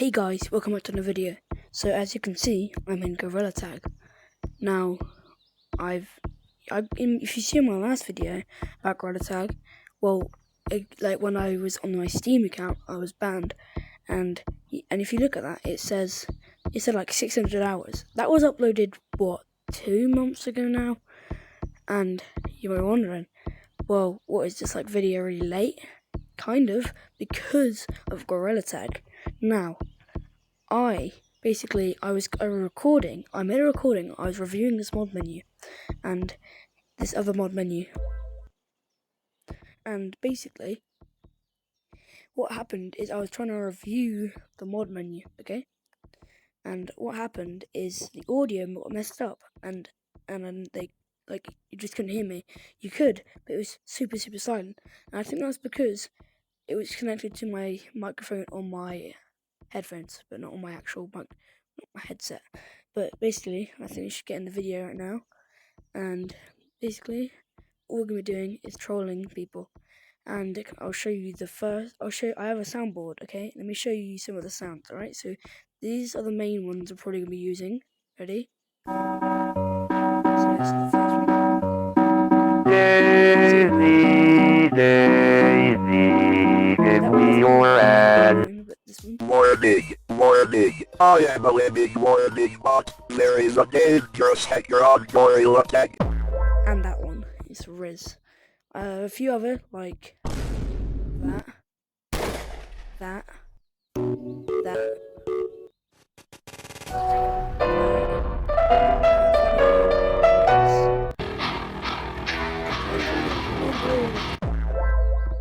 Hey guys, welcome back to another video. So as you can see, I'm in Gorilla Tag. Now, if you see my last video about Gorilla Tag, well, like when I was on my Steam account, I was banned, and if you look at that, it said like 600 hours. That was uploaded 2 months ago now, and you were wondering, well, what is this video really late? Kind of, because of Gorilla Tag. Now, I made a recording, I was reviewing this mod menu, and this other mod menu, and basically, what happened is I was trying to review the mod menu, okay, and what happened is the audio got messed up, and then you just couldn't hear me. You could, but it was super silent, and I think that's because it was connected to my microphone on my headphones, but not on my actual my headset. But basically, I think you should get in the video right now, and basically, all we're gonna be doing is trolling people, and I'll show you I have a soundboard, okay? Let me show you some of the sounds, alright? So these are the main ones I'm probably gonna be using. Ready? So this is the first one. Daisy, give me your hand. More big, I am a living warning bot. There is a dangerous hacker on Gorilla Tag. And that one is Riz. A few other, like that.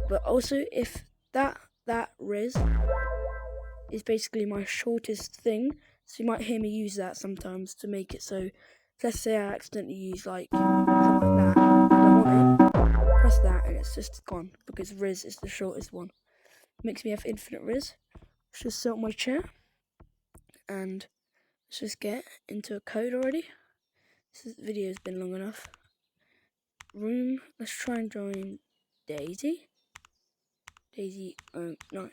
But also, if that Riz is basically my shortest thing, so you might hear me use that sometimes to make it so, let's say I accidentally use something like that, I don't want it, press that and it's just gone, because Riz is the shortest one. Makes me have infinite Riz. Let's just set up my chair, and let's just get into a code already. This video has been long enough. Room, let's try and join Daisy. No.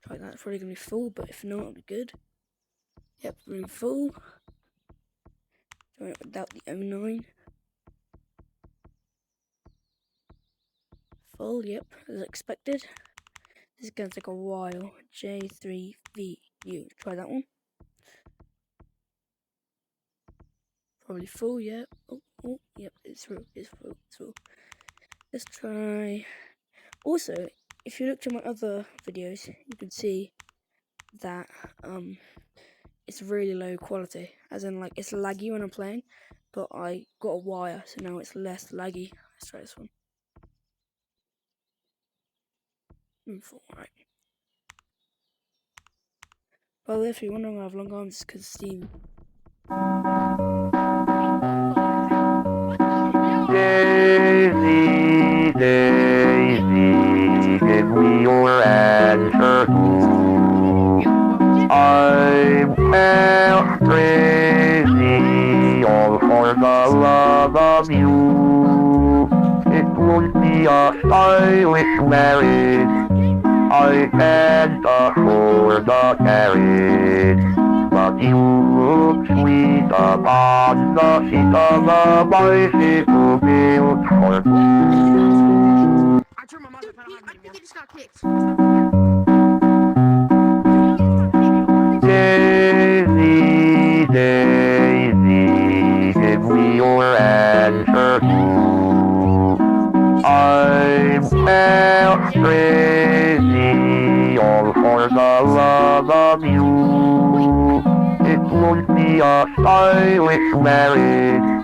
Try that, it's probably going to be full, but if not, it'll be good. Yep, room full. Join it without the 09. Full, yep, as expected. This is going to take a while. J3VU, try that one. Probably full, yep. Oh, yep, it's full. Let's try. Also, if you looked at my other videos, you can see that it's really low quality, as in it's laggy when I'm playing, but I got a wire, so now it's less laggy. Let's try this one. Right. Well, if you're wondering why I have long arms, it's because of Steam. Daisy, give me your answer. I'm crazy, all for the love of you. It would be a stylish marriage. I can't afford a carriage, but you look sweet upon the seat of a bicycle built for two. I turned my mic off, I think he just got kicked. Daisy, give me your answer. I'm crazy, all for the love of you. It won't be a stylish marriage.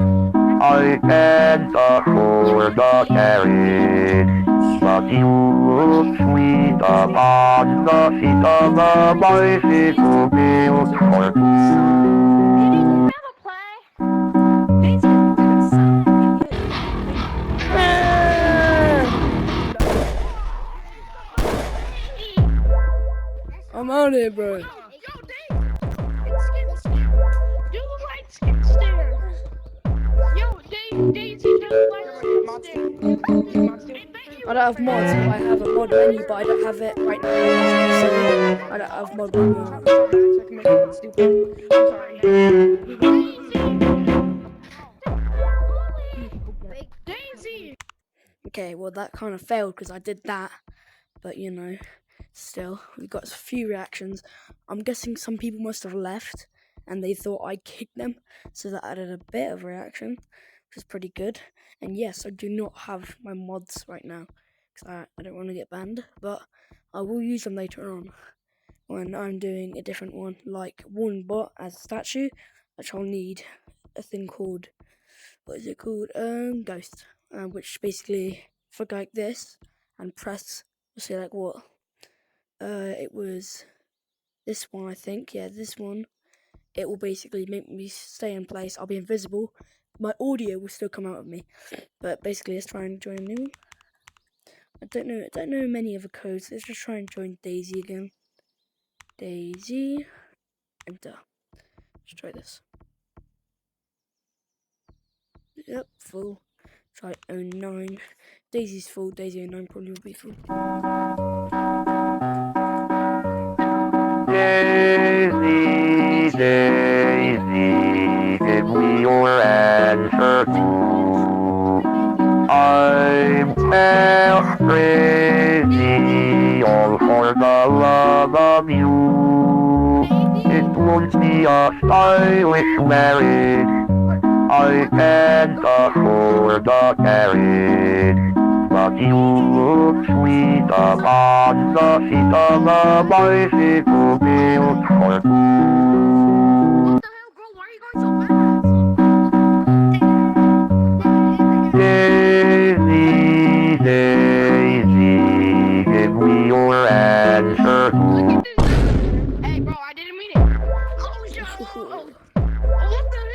I can't afford a carriage, but you look sweet upon the seat of a bicycle built for two. I'm out here, bro. Yo, Daisy, do the right skid stairs. Yo, Daisy, do the right skid stairs. I don't have mods, but I have a mod menu, but I don't have it right now. So I don't have mod I'm one. sorry, I took me being stupid. I'm sorry. Daisy! Okay, well that kind of failed because I did that, but you know, still we got a few reactions. I'm guessing some people must have left and they thought I kicked them, so that added a bit of reaction, which is pretty good. And yes, I do not have my mods right now because I don't want to get banned, but I will use them later on when I'm doing a different one, like Warning Bot as a statue, which I'll need a thing called, what is it called? Ghost, which basically, if I go like this and press, you'll see like what? It was this one, I think. Yeah, this one. It will basically make me stay in place. I'll be invisible. My audio will still come out of me. But basically, let's try and join a new one. I don't know many other codes. Let's just try and join Daisy again. Daisy. Enter. Let's try this. Yep, full. Try 09. Daisy's full. Daisy 09 probably will be full. Daisy, Daisy, give me your answer. I'm half crazy, all for the love of you. It won't be a stylish marriage, I can't afford a carriage. But you look sweet upon the seat of a bicycle built for two. What the hell, bro? Why are you going so fast? Daisy, Daisy, give me your answer. Look at this. Hey, bro, I didn't mean it. Oh, shit. Oh, what the hell?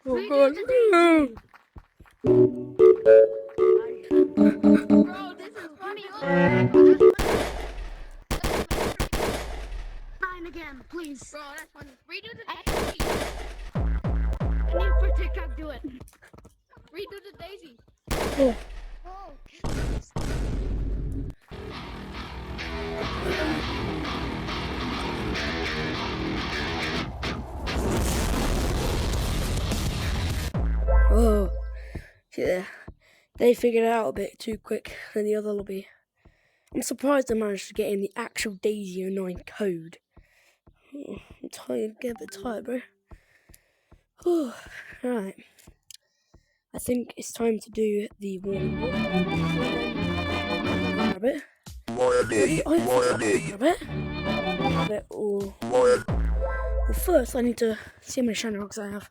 Oh god. Bro, this is funny. Fine again, please. Bro, that's funny. Redo the Daisy. I need for TikTok do it. Redo the Daisy. Oh. Oh, yeah. They figured it out a bit too quick than the other lobby. I'm surprised I managed to get in the actual Daisy 09 code. Oh, I'm tired, get a bit tired, bro. Oh, right. I think it's time to do the warning bot. Rabbit. Warning, warning, Rabbit or... warning. Well, first I need to see how many shiny rocks I have.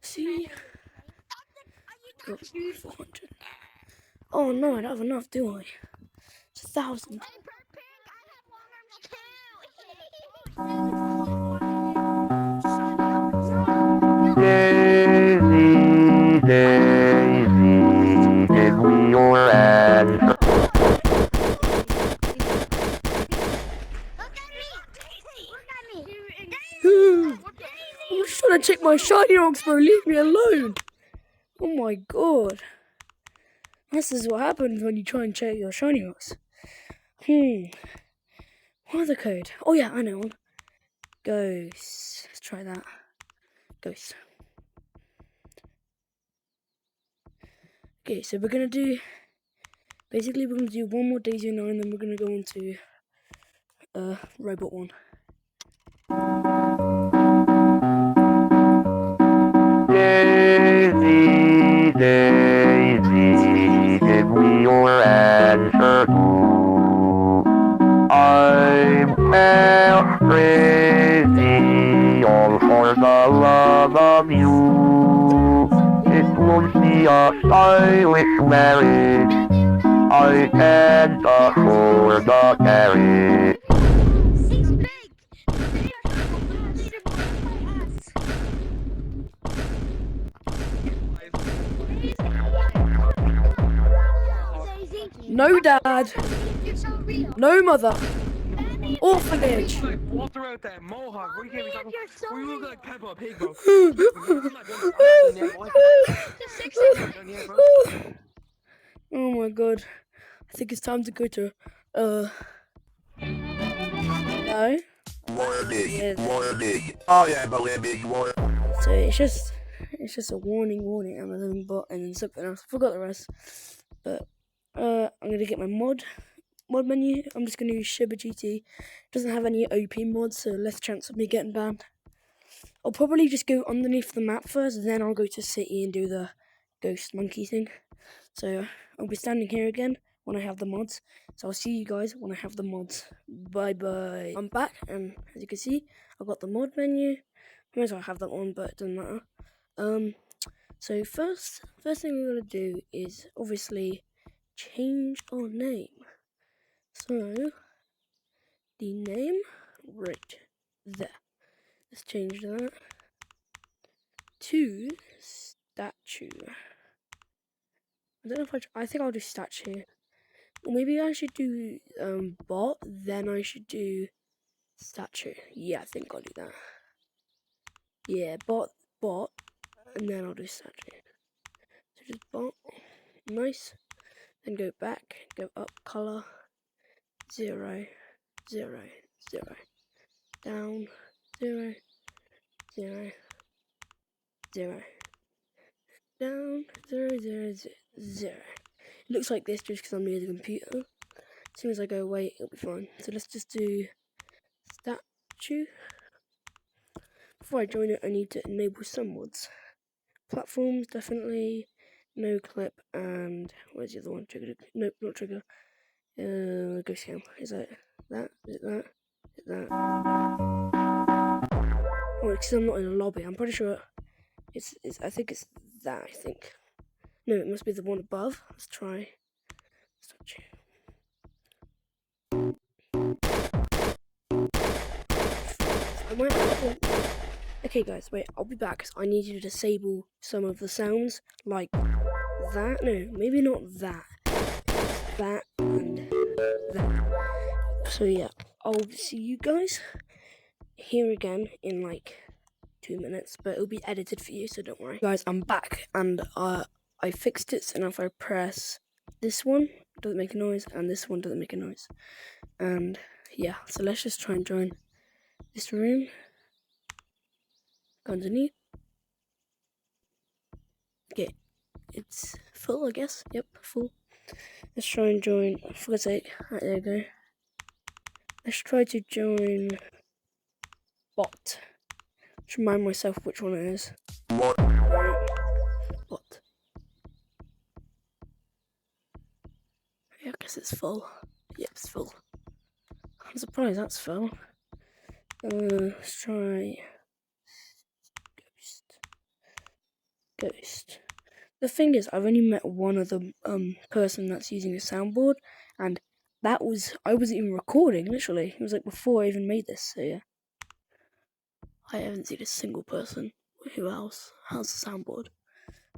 See? Got 400. Oh no, I don't have enough, do I? It's 1,000. Daisy, Daisy, give me your answer. I'm just trying to check my shiny rocks, bro. Leave me alone. Oh my god. This is what happens when you try and check your shiny rocks. What other code? Oh yeah, I know one. Ghost. Let's try that. Ghost. Okay, so we're gonna do... Basically, we're gonna do one more Daisy 09, and then we're gonna go into... Robot 1. Daisy, Daisy, give me your answer. I'm half crazy, all for the love of you. It won't be a stylish marriage, I can't afford a carriage. No dad. No mother. Orphanage. Walk throughout that mohawk. What do you can't be talking? You look like Peppa Pig, bro. down here, bro. Oh my god. I think it's time to go to no. Warning, warning. I am a living warning. So it's just a warning, I'm a living bot, and then something else. I forgot the rest. But I'm gonna get my mod menu. I'm just gonna use Shiba GT. Doesn't have any OP mods, so less chance of me getting banned. I'll probably just go underneath the map first, and then I'll go to city and do the ghost monkey thing. So I'll be standing here again when I have the mods. So I'll see you guys when I have the mods. Bye bye. I'm back, and as you can see, I've got the mod menu. I might as well have that on, but it doesn't matter. So first thing we're gonna do is obviously change our name. So the name right there. Let's change that to statue. I don't know if I think I'll do statue. Or maybe I should do bot, then I should do statue. Yeah, I think I'll do that. Yeah, bot, and then I'll do statue. So just bot, nice. Then go back, go up, color, 0, 0, 0. Down, 0, 0, 0. Down, 0, 0, 0. It looks like this just because I'm near the computer. As soon as I go away, it'll be fine. So let's just do statue. Before I join it, I need to enable some mods. Platforms, definitely. No clip, and where's the other one? Trigger. Nope, not trigger. Ghost cam. Is that? Is it that? Is it that? Oh, because I'm not in a lobby. I'm pretty sure it's. I think it's that. I think. No, it must be the one above. Let's try. Statue. I might have to... Okay guys, wait, I'll be back because I need you to disable some of the sounds, like that. No, maybe not that. That and that. So yeah, I'll see you guys here again in like 2 minutes, but it'll be edited for you, so don't worry. Guys, I'm back, and I fixed it, so now if I press this one, it doesn't make a noise, and this one doesn't make a noise. And yeah, so let's just try and join this room. Go underneath. Okay, it's full, I guess. Yep, full. Let's try and join, for God's sake. Right, there we go. Let's try to join bot. Just remind myself which one it is. Bot. Yeah, I guess it's full. Yep, it's full. I'm surprised that's full. Let's try Ghost. The thing is, I've only met one other person that's using a soundboard, and I wasn't even recording, literally. It was like before I even made this, so yeah. I haven't seen a single person. Who else has a soundboard?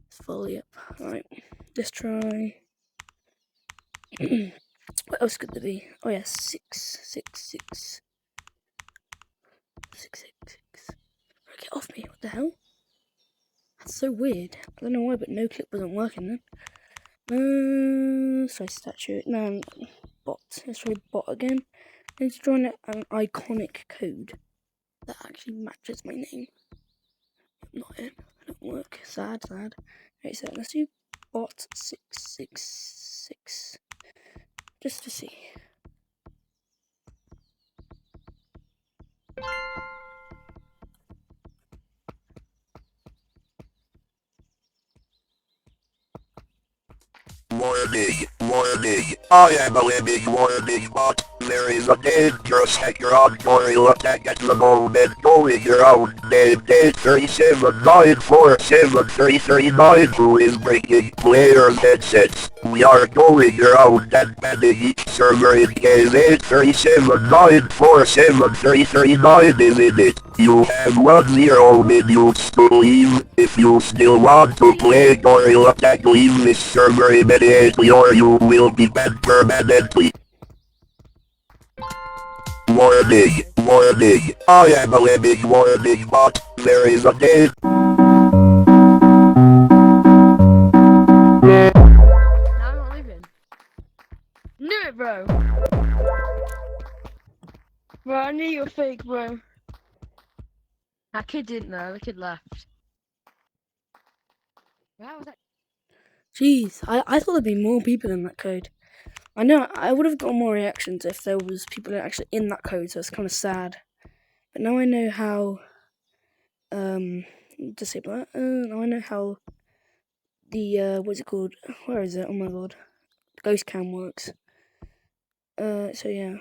It's full, yep. Alright, let's try. What else could there be? Oh yeah, 666. 666. Get off me, what the hell? That's so weird. I don't know why, but no clip wasn't working then. Sorry, statue. No, bot. Let's try bot again. I need to join an iconic code that actually matches my name. Not it. I don't work. Sad. Okay, so let's do bot 666. Just to see. Warning, I am a living warning bot. There is a dangerous hacker on Gorilla Tech at the moment going around named 837-947-339 who is breaking players' headsets. We are going around and banning each server in case 837-947-339 is in it. You have 10 minutes to leave. If you still want to play Gorilla Tech, leave this server immediately or you will be banned permanently. Warning, I am a living warning bot. There is a Yeah. Now I'm not leaving. Knew it, bro. Bro, I knew you were fake, bro. That kid didn't know. The kid left. How was that? Jeez, I thought there'd be more people in that code. I know I would have got more reactions if there was people actually in that code, so it's kind of sad. But now I know how disable that. Now I know how the what's it called? Where is it? Oh my god, ghost cam works. So yeah,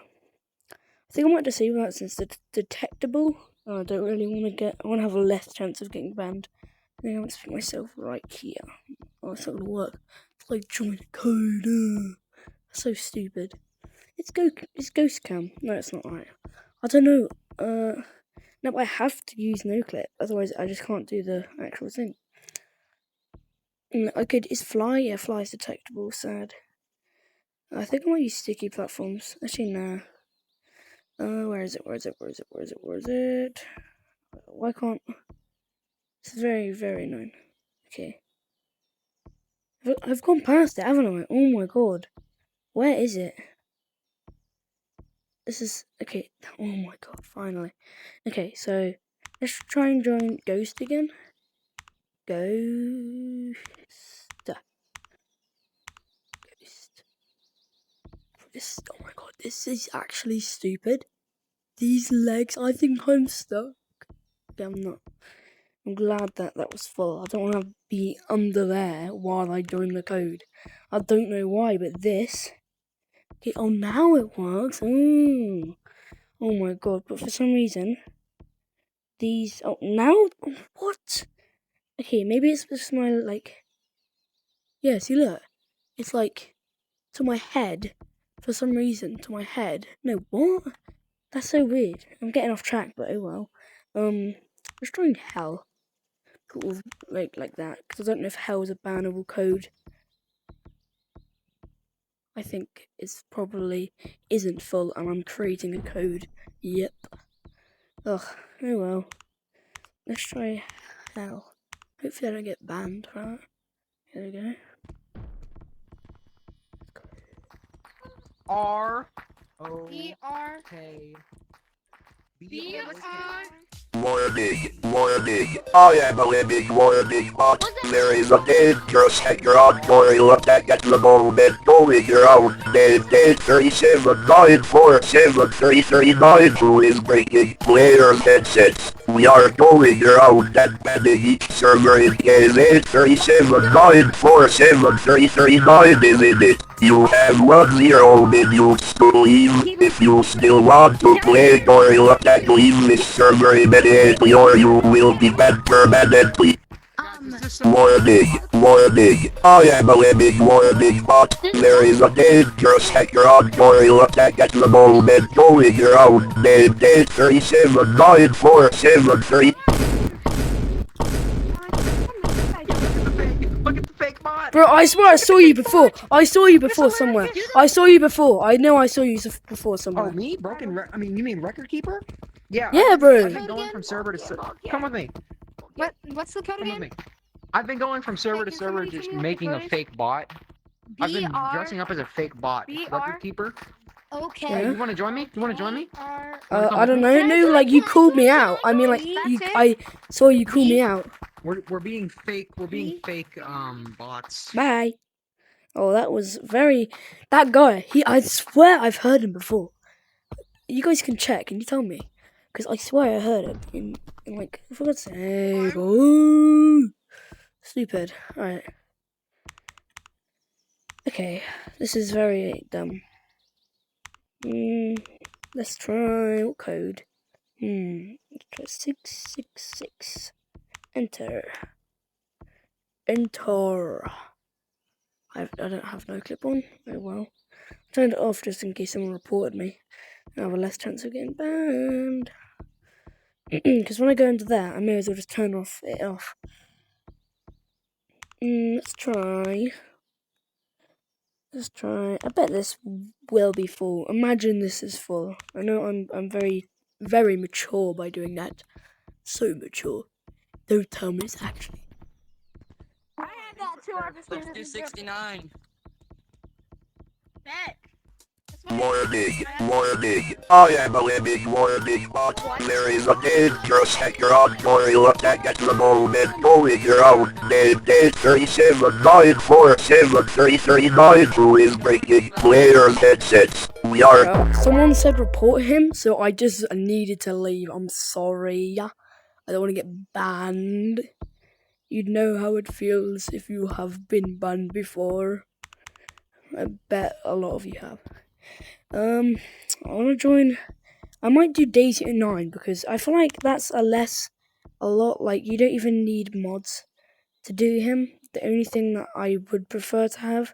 I think I might disable that since it's detectable. I don't really want to get. I want to have a less chance of getting banned. I think I want to put myself right here. Oh, it's not gonna work. It's like join the code. So stupid. It's ghost cam. No, it's not right. I don't know. No, but I have to use NoClip. Otherwise, I just can't do the actual thing. I could. Is fly? Yeah, fly is detectable. Sad. I think I might use sticky platforms. Actually, no. Where is it? Where is it? Where is it? Where is it? Where is it? Why can't? It's very, very annoying. Okay. I've gone past it, haven't I? Oh my god. Where is it? This is okay. Oh my god! Finally. Okay, so let's try and join Ghost again. Ghost. Oh my god! This is actually stupid. These legs. I think I'm stuck. Okay, I'm not. I'm glad that was full. I don't want to be under there while I join the code. I don't know why, but this. Okay, oh, now it works. Oh my god! But for some reason. These, oh, now, what? Okay, maybe it's just my, like, yeah, see, look, it's like, to my head, for some reason, to my head. No, what? That's so weird. I'm getting off track, but oh well. Let's try hell, sort of, like that, because I don't know if hell is a bannable code. I think it's probably isn't full, and I'm creating a code. Yep. Ugh, oh well. Let's try hell. Hopefully I don't get banned for that. Here we go. R O B-R. K B-R. Warning, I am a living warning bot. There is a dangerous hacker on Gorilla attack at the moment going around. Name 837-947-339 who is breaking players' headsets. We are going around and banning each server in game 837-947-339 is in it. You have 10 minutes to leave. If you still want to play Gorilla Tag, leave this server immediately or you will be banned permanently. Warning, I am a living warning bot. There is a dangerous hacker on Gorilla Tag at the moment going around. Name 837-947-3. Look at the fake bot. Bro, I swear I saw you before. I saw you before somewhere. I saw you before. I know I saw you before Oh, somewhere. me? I mean, you mean Record Keeper? Yeah. Yeah, bro. I've been going from server to server. Come with me. What's the code Come with again? me. I've been going from server to server just making a fake bot. I've been dressing up as a fake bot. Record Keeper. Okay. Hey, you want to join me? You want to join me? I don't know. No, like you called me out. I mean, like I saw you call me out. We're being fake. We're being fake bots. Bye. Oh, that was very. That guy. I swear I've heard him before. You guys can check. Can you tell me? Because I swear I heard him in like, for God's sake. Oh, stupid. Alright. Okay, this is very dumb. Let's try what code? Let's try 666. Enter. I don't have no clip on. Oh well. Turned it off just in case someone reported me. I have a less chance of getting banned. Because when I go into that, I may as well just turn it off. Let's try. I bet this will be full. Imagine this is full. I know I'm very, very mature by doing that. So mature. Don't tell me it's actually. I had got 2 artists. Let's do 69. Bet. Warning. I am a living warning, but there is a dangerous hacker on Gorilla Tech at the moment going around named 837-947-339 who is breaking players' headsets. We are... Someone said report him, so I just needed to leave. I'm sorry. I don't want to get banned. You'd know how it feels if you have been banned before. I bet a lot of you have. I want to join. I might do Daisy 9 because I feel like that's a lot like you don't even need mods to do him. The only thing that I would prefer to have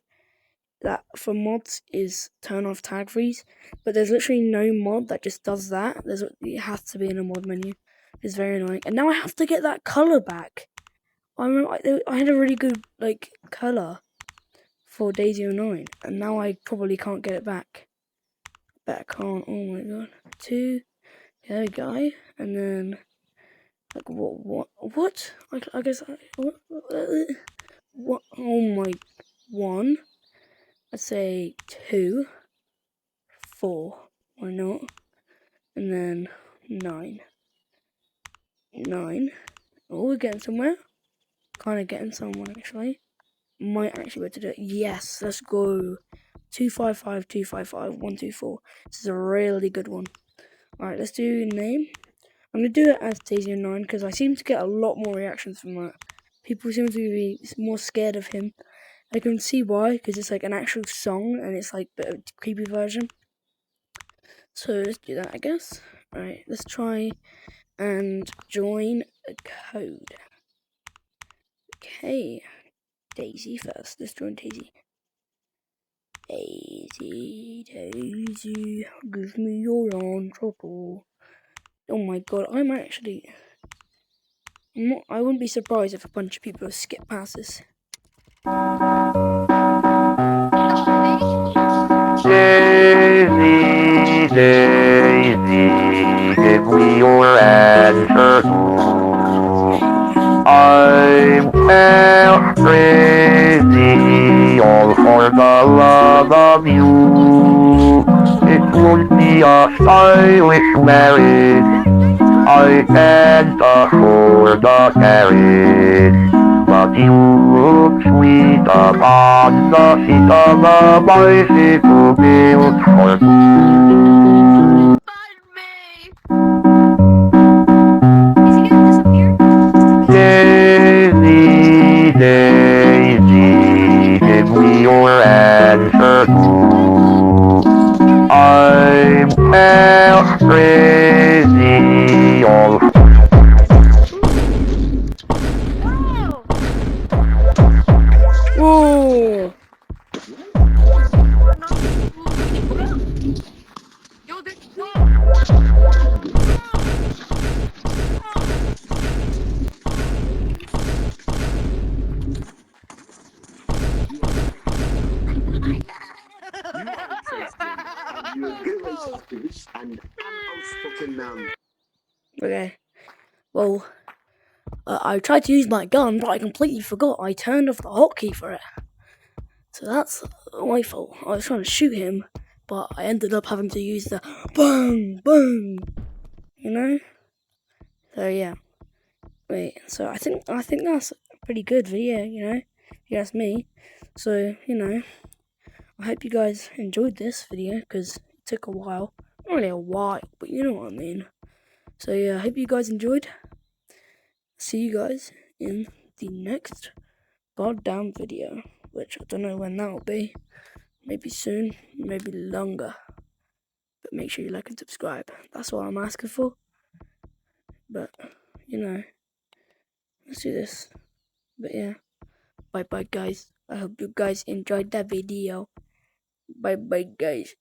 that for mods is turn off tag freeze, but there's literally no mod that just does that. It has to be in a mod menu. It's very annoying, and now I have to get that color back. I had a really good color for Daisy 09, and now I probably can't get it back. Bet I can't. Oh my god. 2. There we go. And then what? I guess what? Oh my. 1. Let's say 2. 4. Why not? And then 9. 9. Oh, we're getting somewhere. Kind of getting somewhere actually. Might actually be able to do it. Yes, let's go. 255, 255, 124. This is a really good one. Alright, let's do name. I'm going to do it as Daisy 09 because I seem to get a lot more reactions from that. People seem to be more scared of him. I can see why, because it's like an actual song and it's like a bit of a creepy version. So let's do that, I guess. Alright, let's try and join a code. Okay, Daisy first. Let's join Daisy. Daisy, Daisy, give me your trouble. Oh my god, I wouldn't be surprised if a bunch of people skip past this. Daisy, Daisy, give me your answer. I'm crazy, all for the love of you. It won't be a stylish marriage. I can't afford a carriage. But you look sweet upon the seat of a bicycle built for two. Find me. Is he gonna disappear? Daisy, Daisy, give me your answer too. I'm crazy, all Whoa! Yo, there's Okay. Well, I tried to use my gun, but I completely forgot. I turned off the hotkey for it. So that's my fault. I was trying to shoot him, but I ended up having to use the boom, boom. You know? So yeah. Wait. So I think that's a pretty good video. You know, if you ask me. So I hope you guys enjoyed this video because it took a while. Not really a while, but you know what I mean. So yeah, I hope you guys enjoyed. See you guys in the next goddamn video, which I don't know when that will be. Maybe soon, maybe longer. But make sure you like and subscribe. That's all I'm asking for. But, let's do this. But yeah, bye bye guys. I hope you guys enjoyed that video. Bye bye guys.